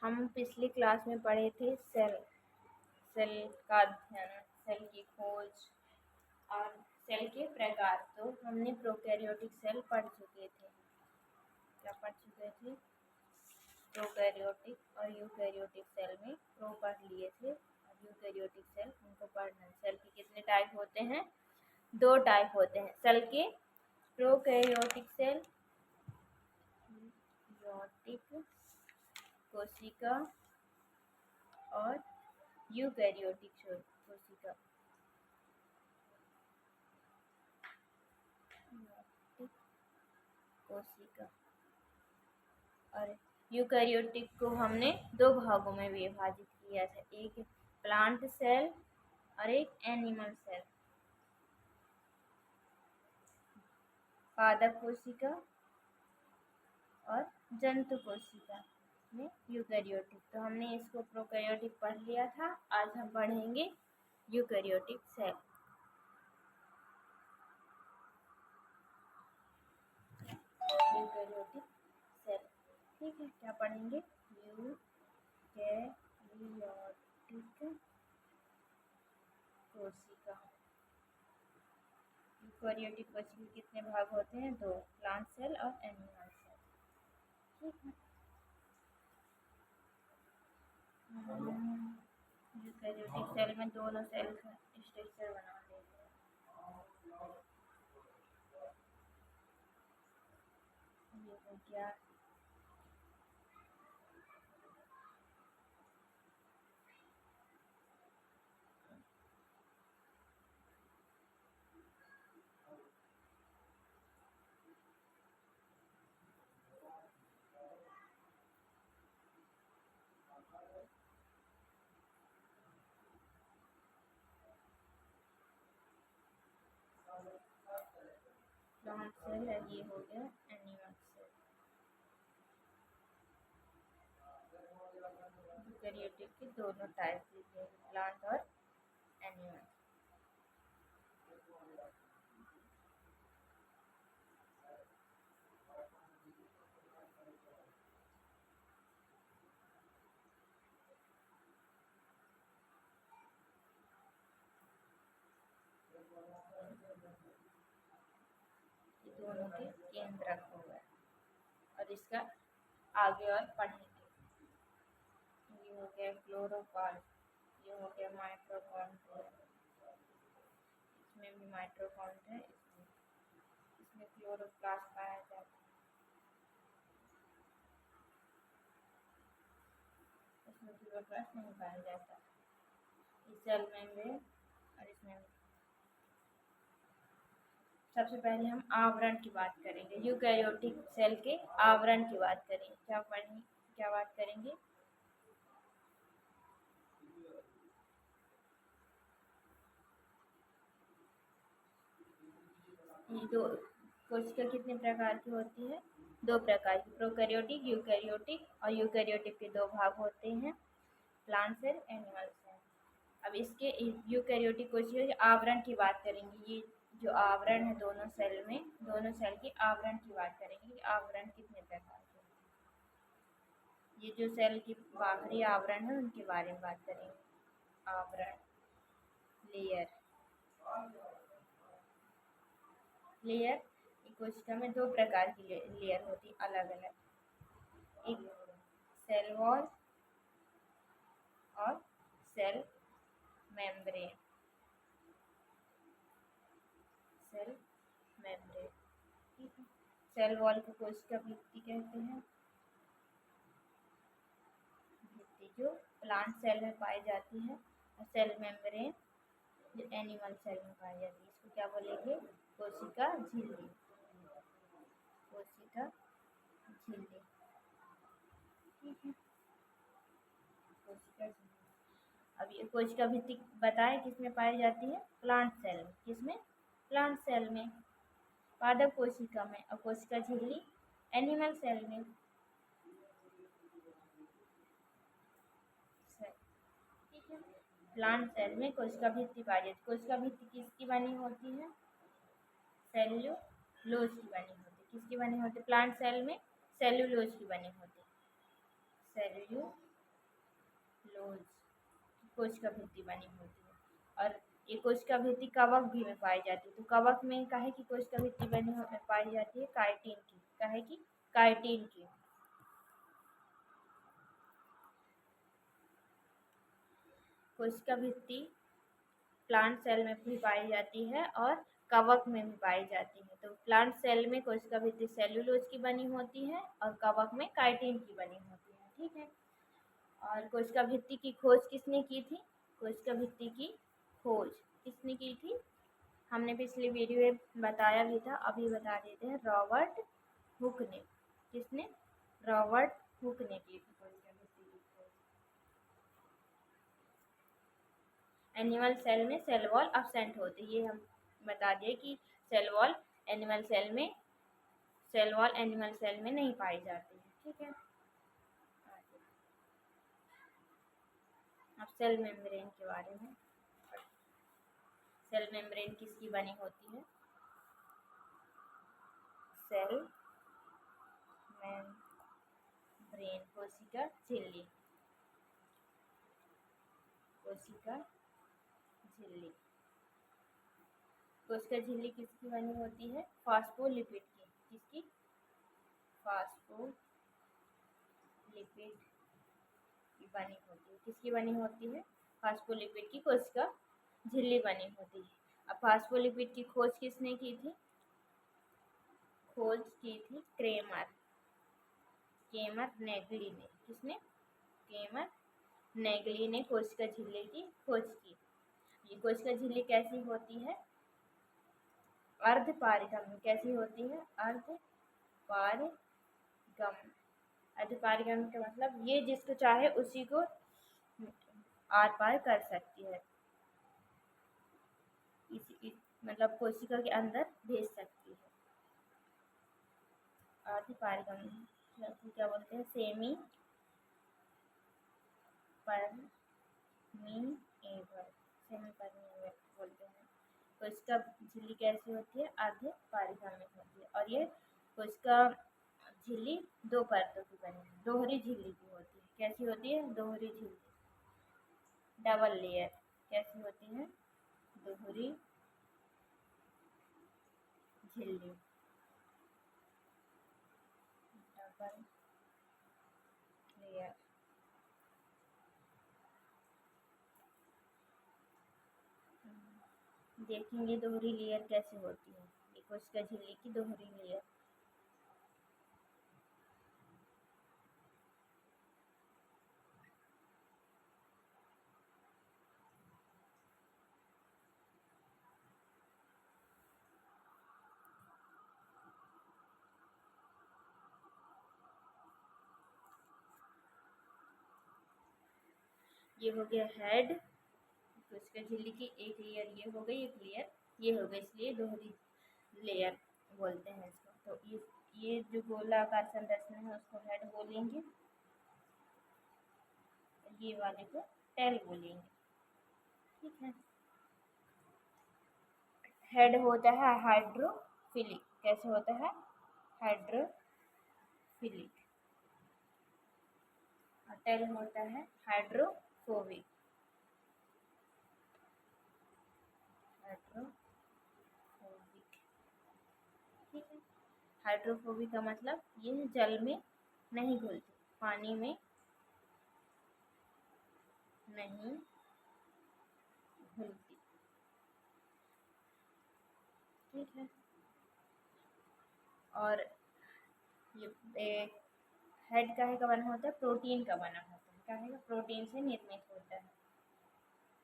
हम पिछली क्लास में पढ़े थे सेल सेल का अध्ययन, सेल की खोज और सेल के प्रकार। तो हमने प्रोकैरियोटिक सेल पढ़ चुके थे। क्या पढ़ चुके थे? प्रोकैरियोटिक और यूकैरियोटिक सेल में प्रो पढ़ लिए थे और यूकैरियोटिक सेल उनको पढ़ना। सेल के कितने टाइप होते हैं? 2 टाइप होते हैं सेल के। प्रोकैरियोटिक सेल, यूकैरियोटिक कोशिका और यूकैरियोटिक कोशिका। कोशिका और यूकैरियोटिक को हमने 2 भागों में विभाजित किया था, एक प्लांट सेल और एक एनिमल सेल। पादप कोशिका और जंतु कोशिका में यूकैरियोटिक। तो हमने इसको प्रोकैरियोटिक पढ़ लिया था। आज हम पढ़ेंगे यूकैरियोटिक सेल। यूकैरियोटिक सेल, ठीक है। क्या पढ़ेंगे? यूकैरियोटिक कोशिका। यूकैरियोटिक कोशिका के कितने भाग होते हैं? 2, प्लांट सेल और एनिमल सेल, ठीक है। यूकैरियोटिक सेल में दोनों सेल का स्ट्रक्चर बना लेते हैं। ये हो गया प्लांट सेल है, ये हो गया एनिमल सेल। यूकैरियोटिक के दोनों टाइप दिए, प्लांट और एनिमल। ये दोनों के केंद्रक हो गए और इसका आगे और पढ़ेंगे। ये हो गया क्लोरोप्लास्ट, ये हो गया माइटोकॉन्ड्रिया, इसमें भी माइटोकॉन्ड्रिया, इसमें क्लोरोप्लास्ट पाया जाता है, इसमें क्लोरोप्लास्ट नहीं पाया जाता। इस सेल मेम्ब्रेन और इसमें सबसे पहले हम आवरण की बात करेंगे। यूकैरियोटिक सेल के आवरण की बात करेंगे। क्या बात करेंगे? ये 2 कोशिका कितने प्रकार की होती है? 2 प्रकार की, प्रोकैरियोटिक, यूकैरियोटिक। और यूकैरियोटिक के 2 भाग होते हैं, प्लांट सेल, एनिमल सेल। अब इसके यूकैरियोटिक कोशिका के आवरण की बात करेंगे। ये जो आवरण है दोनों सेल में, दोनों सेल के आवरण की बात करेंगे। आवरण कितने प्रकार के? ये जो सेल की बाहरी आवरण है उनके बारे में बात करेंगे। आवरण, लेयर। लेयर, कोशिका में 2 प्रकार की लेयर होती, अलग अलग, एक सेल वॉल और सेल मेम्ब्रेन। सेल मेम्ब्रेन, ठीक है। सेल वॉल को कोशिका भित्ति कहते हैं। भित्ति जो प्लांट सेल में पाई जाती है, और सेल मेम्ब्रेन जो एनिमल सेल में पाई जाती है, इसको क्या बोलेंगे? कोशिका झिल्ली। कोशिका झिल्ली, ठीक है। कोशिका झिल्ली। अब ये कोशिका भित्ति बताएं किसमें पाई जाती है? प्लांट सेल में। किसमें? प्लांट सेल में, पादप कोशिका में। और कोशिका झिल्ली एनिमल सेल में। ठीक है। प्लांट सेल में कोशिका भित्ति पाई जाती है। कोशिका भित्ति किसकी बनी होती है? सेल्यूलोज की बनी होती है। किसकी बनी होती है? प्लांट सेल में सेल्यूलोज की बनी होती है। सेल्यूलोज सेलुलोज कोशिका भित्ति बनी होती है। और ये कोशिका भित्ति कवक भी में पाई जाती है। तो कवक में काहे की कोशिका भित्ति पाई जाती है? काइटिन की। काहे की? काइटिन की। कोशिका भित्ति प्लांट सेल में भी पाई जाती है और कवक में भी पाई जाती है। तो प्लांट सेल में कोशिका भित्ति सेलुलोज की बनी होती है और कवक में काइटिन की बनी होती है। ठीक है। और कोशिका भित्ति की खोज किसने की थी? कोशिका भित्ति की खोज किसने की थी? हमने पिछली वीडियो में बताया भी था, अभी बता देते हैं। रॉबर्ट हुक ने। किसने? रॉबर्ट हुक ने की थी कोशिका भित्ति की खोज। एनिमल सेल में सेल वॉल अब्सेंट होती है। ये हम बता दिए कि सेल वॉल एनिमल सेल में नहीं पाई जाती है। ठीक है। अब सेल मेम्ब्रेन के बारे में। सेल मेम्ब्रेन किसकी बनी होती है? सेल मेम्ब्रेन कोशिका झिल्ली। कोशिका झिल्ली। कोशिका झिल्ली किसकी बनी होती है? फास्फोलिपिड की। किसकी? फास्फोलिपिड की बनी होती है। किसकी बनी होती है? फास्फोलिपिड की कोशिका झिल्ली बनी होती है। अब फास्फोलिपिड की खोज किसने की थी? खोज की थी क्रेमर नेगली ने। किसने? क्रेमर नेगली ने कोशिका झिल्ली की खोज की। ये कोशिका झिल्ली कैसी होती है? अर्धपारिगम्य। कैसी होती है? अर्धपारिगम्य। अर्धपारिगम्य का मतलब ये जिसको चाहे उसी को आर पार कर सकती है। मतलब कोशिका के अंदर भेज सकती है। अर्धपारिगम्य क्या बोलते हैं? सेमी परमीएबल बोलते हैं। कोशिका झिल्ली कैसी होती है? अर्धपारिगम्य होती है। और ये कोशिका झिल्ली दो परतों की बनी है। दोहरी झिल्ली की होती है। कैसी होती है? दोहरी झिल्ली। Double layer. कैसी होती है? दोहरी झिल्ली। Double layer. देखेंगे दोहरी लेयर कैसे होती है। ये कोशिका झिल्ली की दोहरी लेयर। ये हो गया हेड। कोशिका झिल्ली की एक लेयर ये हो गई, एक लेयर ये हो गई, इसलिए दोहरी लेयर बोलते हैं इसको। तो ये जो गोलाकार संरचना है उसको हेड बोलेंगे, ये वाले को टेल बोलेंगे। ठीक है। हेड होता है हाइड्रोफिलिक। कैसे होता है? हाइड्रोफिलिक। और टेल होता है हाइड्रोफोबिक। ठीक है। हाइड्रोफोबिक का मतलब ये जल में नहीं घुलती, पानी में नहीं घुलती। ठीक है। और ये हेड काहे का बना होता है? प्रोटीन का बना होता है। काहे का? प्रोटीन से निर्मित होता है।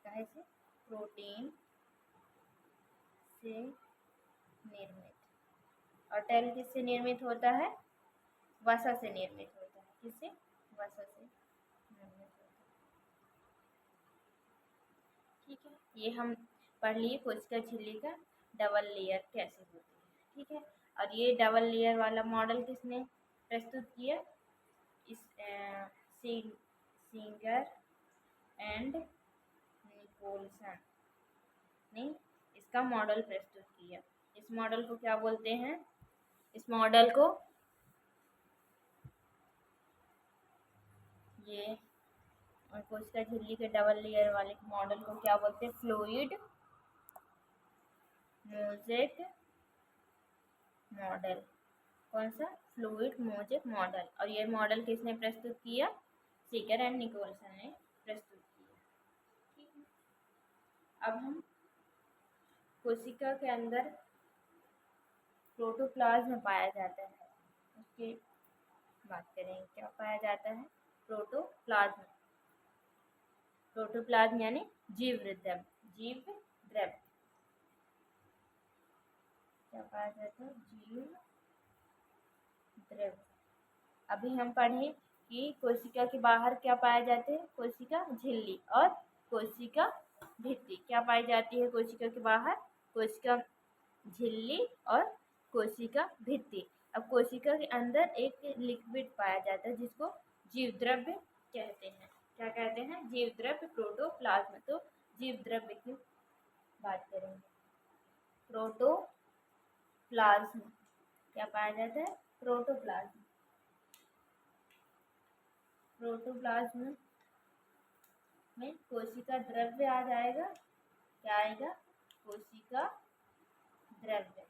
काहे से? प्रोटीन से निर्मित। और टेल किससे निर्मित होता है? वसा से निर्मित होता है। किससे? वसा से निर्मित होता है। ठीक है। ये हम पढ़ लिए कोशिका झिल्ली का डबल लेयर कैसे होती है। ठीक है। और ये डबल लेयर वाला मॉडल किसने प्रस्तुत किया? इस सिंगर एंड निकोलसन ने इसका मॉडल प्रस्तुत किया। इस मॉडल को क्या बोलते हैं? इस मॉडल को ये और कोशिका झिल्ली के डबल लेयर वाले मॉडल को क्या बोलते हैं? Fluid mosaic model. कौन सा? Fluid mosaic model. और ये मॉडल किसने प्रस्तुत किया? सीकर एंड निकोलसन ने प्रस्तुत किया। ठीक है, अब हम कोशिका के अंदर प्रोटोप्लाज्म पाया जाता है, उसकी बात करेंगे। क्या पाया जाता है? प्रोटोप्लाज्म। प्रोटोप्लाज्म यानी जीव द्रव्य। जीव द्रव्य क्या पाया जाता है? जीव द्रव्य। अभी हम पढ़े कि कोशिका के बाहर क्या पाए जाते हैं? कोशिका झिल्ली और कोशिका भित्ति। क्या पाई जाती है कोशिका के बाहर? कोशिका झिल्ली और कोशिका भित्ति। अब कोशिका के अंदर एक लिक्विड पाया जाता है जिसको जीव द्रव्य कहते हैं। क्या कहते हैं? जीव द्रव्य, प्रोटोप्लाज्म। तो जीव द्रव्य की बात करेंगे। प्रोटोप्लाज्म क्या पाया जाता है? प्रोटोप्लाज्म। प्रोटोप्लाज्म में कोशिका द्रव्य आ जाएगा। क्या आएगा? कोशिका द्रव्य।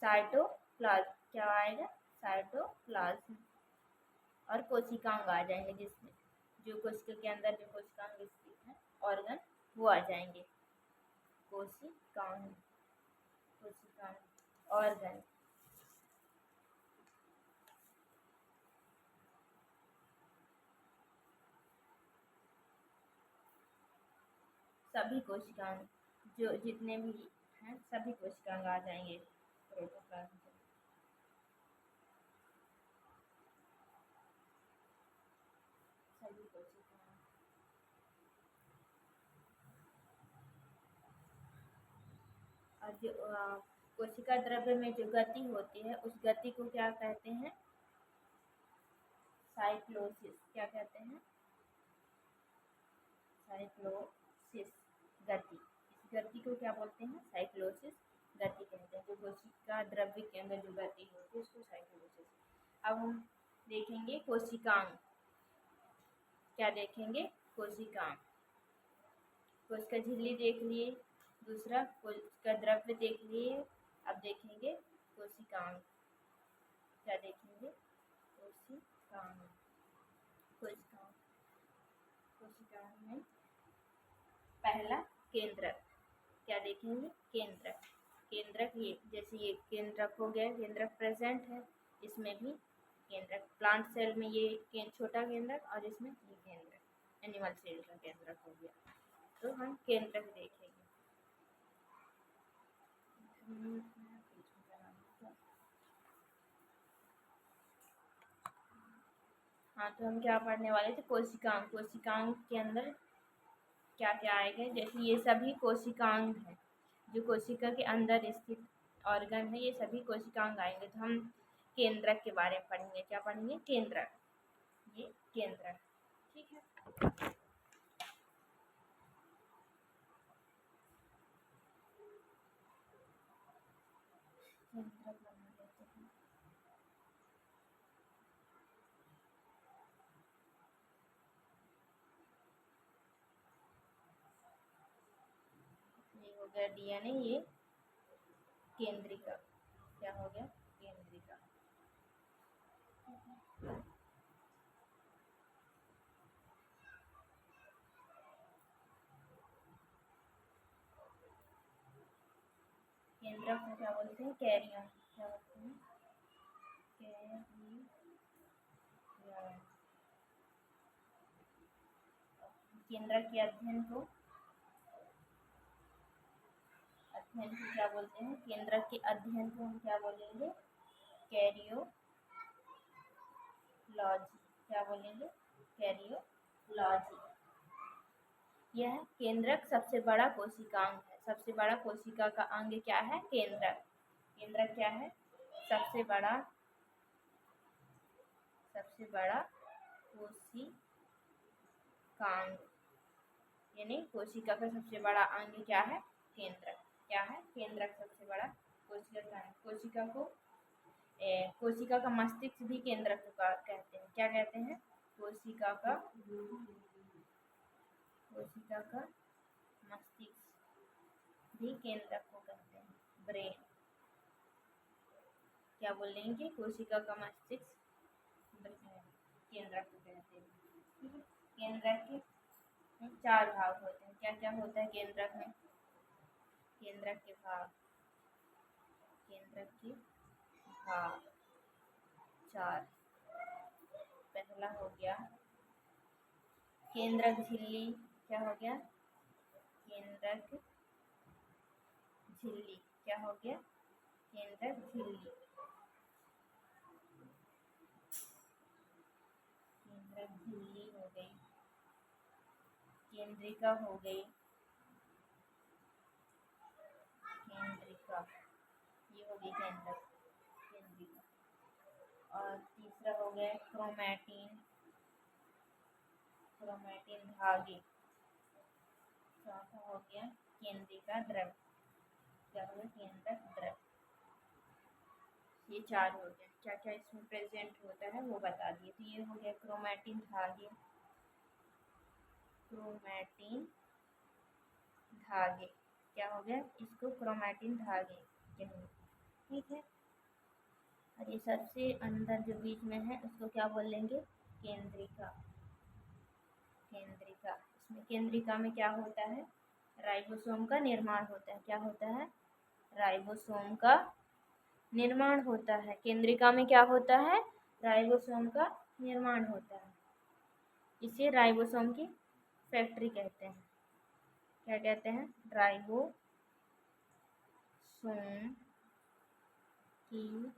साइटोप्लाज्म क्या आएगा? साइटोप्लाज्म। और कोशिकांग आ जाएंगे, जिसमें जो कोशिका के अंदर जो कोशिकांग स्थित है ऑर्गन वो आ जाएंगे। कोशिकांग ऑर्गन। सभी कोशिकांग जो जितने भी हैं सभी कोशिकांग आ जाएंगे प्रोटोप्लाज्म में। सभी कोशिकांग। और जो कोशिका द्रव्य में जो गति होती है उस गति को क्या कहते हैं? साइक्लोसिस। क्या कहते हैं? साइक्लोसिस गति। इस गति को क्या बोलते हैं? साइक्लोसिस गति कहते हैं। जो कोशिका द्रव्य के अंदर जो गति होती है उसको साइक्लोसिस। अब हम देखेंगे कोशिकांग। क्या देखेंगे? कोशिकांग। कोशिका झिल्ली देख लिए, दूसरा कोशिका द्रव्य देख लिए। अब देखेंगे कोशिकांग। क्या देखेंगे? कोशिकांग। कोशिकांग में पहला केंद्रक। क्या देखेंगे? केंद्रक। केंद्रक ये जैसे ये केंद्रक हो गया, केंद्रक प्रेजेंट है। इसमें भी केंद्रक, प्लांट सेल में ये छोटा केंद्रक और इसमें ये केंद्रक एनिमल सेल का केंद्रक हो गया। तो हम केंद्रक देखेंगे। हाँ, तो हम क्या पढ़ने वाले थे? कोशिकांग। कोशिकांग के अंदर क्या क्या आएगा? जैसे ये सभी कोशिकांग हैं, जो कोशिका के अंदर स्थित ऑर्गन है ये सभी कोशिकांग आएंगे। तो हम केंद्रक के बारे में पढ़ेंगे। क्या पढ़ेंगे? केंद्रक। ये केंद्रक। ठीक है, केंद्रक बना लेते हैं। ये हो गया डीएनए, ये केंद्रिका। क्या हो गया? केंद्रिका। केंद्रक को क्या बोलते हैं? कैरियन। क्या बोलते हैं? कैरियन। केंद्रक के अध्ययन को क्या बोलते हैं? केंद्रक के अध्ययन को हम क्या बोलेंगे? कैरियोलॉजी। क्या बोलेंगे? कैरियोलॉजी। यह केंद्रक सबसे बड़ा कोशिकांग है। सबसे बड़ा कोशिका का अंग क्या है? केंद्रक। केंद्रक क्या है? सबसे बड़ा कोशिकांग। यानी कोशिका का सबसे बड़ा अंग क्या है? केंद्रक। क्या है? केंद्रक सबसे बड़ा कोशिका का अंग। कोशिका का मस्तिष्क भी केंद्रक का कहते हैं। क्या कहते हैं? कोशिका का मस्तिष्क भी केंद्रक को कहते हैं, ब्रेन। क्या बोलेंगे? कोशिका का मस्तिष्क केंद्रक को कहते हैं। ठीक है, केंद्रक के 4 भाग होते हैं। क्या क्या होता है केंद्रक में? केंद्रक के भाग 4। पहला हो गया केंद्रक झिल्ली। क्या हो गया? केंद्रक झिल्ली। क्या हो गया? केंद्रक झिल्ली। केंद्रक झिल्ली हो गई। केंद्रिका हो गई। केंद्रिका, ये हो गई केंद्रक, केंद्रिका। और तीसरा हो गया क्रोमैटिन। क्रोमैटिन धागे। चौथा हो गया केंद्रिका द्रव। क्या हो गया? केंद्रक द्रव। ये 4 हो गए। क्या क्या इसमें प्रेजेंट होता है वो बता दिए। तो ये हो गया क्रोमैटिन धागे। क्रोमैटिन धागे। क्या हो गया? इसको क्रोमैटिन धागे कहेंगे। ठीक है, और ये सबसे अंदर जो बीच में है उसको क्या बोलेंगे? केंद्रिका। केंद्रिका। इसमें केंद्रिका में क्या होता है? राइबोसोम का निर्माण होता है। क्या होता है? राइबोसोम का निर्माण होता है। केंद्रिका में क्या होता है? राइबोसोम का निर्माण होता है। इसे राइबोसोम की फैक्ट्री कहते हैं। क्या कहते हैं? राइबोसोम की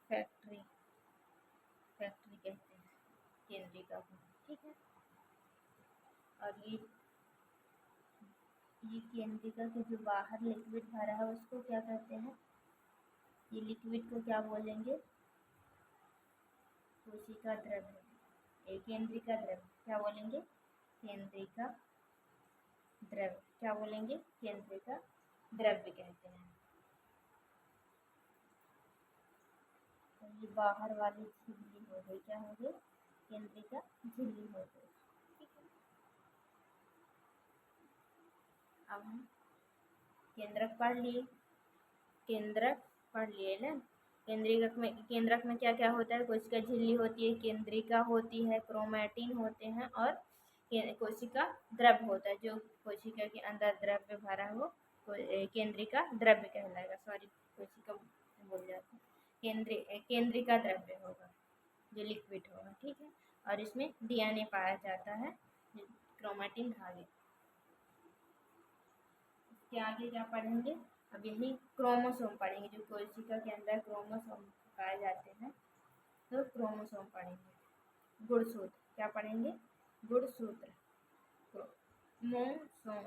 फैक्ट्री कहते हैं केंद्रिका को। ठीक है, और ये केंद्रिका के जो बाहर लिक्विड भरा है उसको क्या कहते हैं? ये लिक्विड को क्या बोलेंगे? कोशिका द्रव। केंद्रिका द्रव। क्या बोलेंगे? केंद्रिका द्रव। क्या बोलेंगे? केंद्रिका द्रव्य कहते हैं। तो ये बाहर वाली झिल्ली हो गई। क्या हो गई? केंद्रिका झिल्ली हो गई। ठीक है, अब हम केंद्रक पढ़ लिए। केंद्रक पढ़ लिए ना। केंद्रक में क्या क्या होता है? कोशिका झिल्ली होती है, केंद्रिका होती है, क्रोमैटिन होते हैं और कोशिका द्रव होता है। जो कोशिका के अंदर द्रव्य भरा हो केंद्रिका द्रव्य कहलाएगा। सॉरी, कोशिका बोल जाती, केंद्रिका द्रव्य होगा जो लिक्विड होगा। ठीक है, और इसमें डीएनए पाया जाता है, क्रोमैटिन धागे। इसके आगे क्या पढ़ेंगे? अब यही क्रोमोसोम पढ़ेंगे। जो कोशिका के अंदर क्रोमोसोम पाए जाते हैं तो क्रोमोसोम पढ़ेंगे। गुणसूत्र क्या पढ़ेंगे? गुणसूत्र। क्रोमोसोम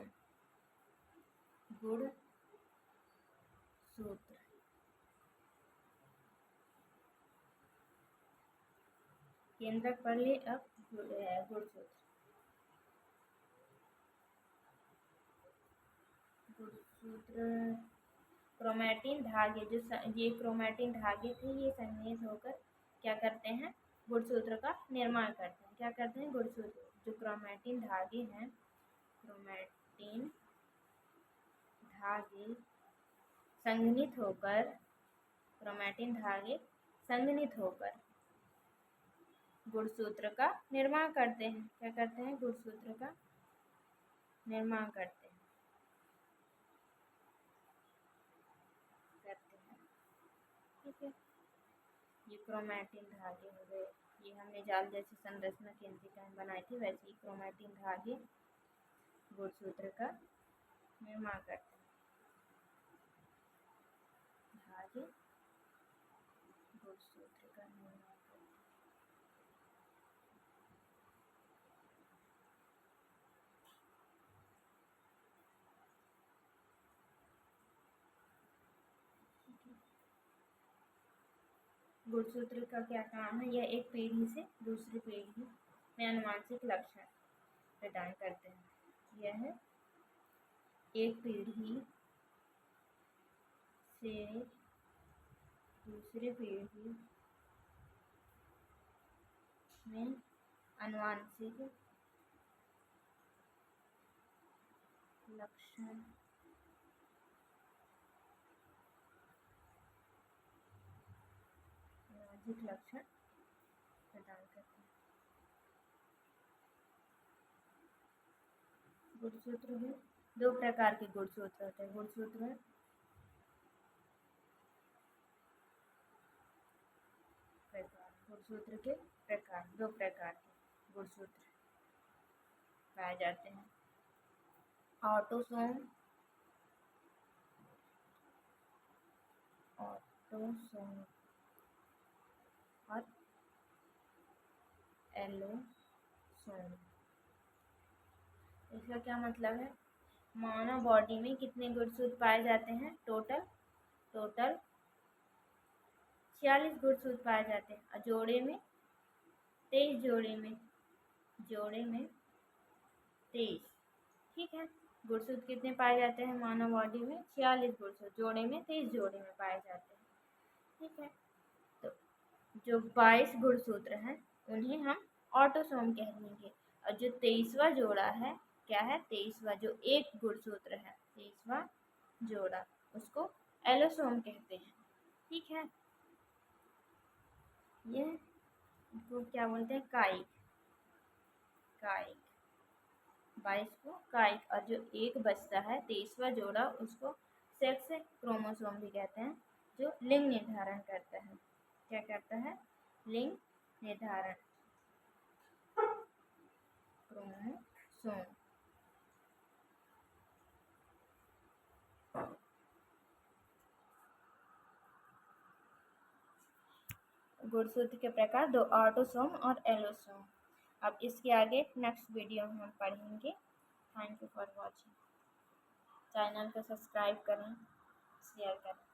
गुणसूत्र। केंद्रक पढ़ लिए, अब गुणसूत्र। गुणसूत्र क्रोमैटिन धागे। जो ये क्रोमैटिन धागे थे ये संघनित होकर क्या करते हैं? गुणसूत्र का निर्माण करते हैं। क्या करते हैं? गुणसूत्र। जो क्रोमैटिन धागे हैं, क्रोमैटिन धागे संघनित होकर, क्रोमैटिन धागे संघनित होकर गुणसूत्र का निर्माण करते हैं। क्या करते हैं? गुणसूत्र का निर्माण करते हैं। ठीक है, ये क्रोमैटिन धागे हो गए। ये हमने जाल जैसी संरचना केंद्रिकाएं बनाई थी, वैसे ही क्रोमैटिन धागे गुणसूत्र का निर्माण करते हैं। धागे गुणसूत्र का निर्माण करते हैं। गुणसूत्र का क्या काम है? यह एक पीढ़ी से दूसरी पीढ़ी में आनुवांशिक लक्षण प्रदान करते हैं। यह एक पीढ़ी से दूसरी पीढ़ी में आनुवांशिक लक्षण लक्षण प्रदान करते हैं। गुणसूत्र में दो प्रकार के गुणसूत्र होते हैं। गुणसूत्र प्रकार, गुणसूत्र के प्रकार, दो प्रकार के गुणसूत्र पाए जाते हैं। ऑटोसोम और एलोसोम। इसका क्या मतलब है? मानव बॉडी में कितने गुणसूत्र पाए जाते हैं? टोटल 46 गुणसूत्र पाए जाते हैं। और जोड़े में 23 जोड़े में 23। ठीक है, गुणसूत्र कितने पाए जाते हैं मानव बॉडी में? 46 गुणसूत्र, जोड़े में 23 जोड़े में पाए जाते हैं। ठीक है, तो जो 22 गुणसूत्र हैं उन्हें हम ऑटोसोम कह देंगे। और जो 23वां जोड़ा है, क्या है? 23वां जो एक गुणसूत्र है, 23वां जोड़ा, उसको एलोसोम कहते हैं। ठीक है, ये इसको क्या बोलते हैं? काइक। 22 को काइक। और जो एक बचता है 23वां जोड़ा, उसको सेक्स क्रोमोसोम भी कहते हैं, जो लिंग निर्धारण करता है। क्या करता है? लिंग निर्धारण, क्रोमोसोम। गुणसूत्र के प्रकार दो, ऑटोसोम और एलोसोम। अब इसके आगे नेक्स्ट वीडियो में हम पढ़ेंगे। Thank you for watching. Channel को सब्सक्राइब करें, शेयर करें।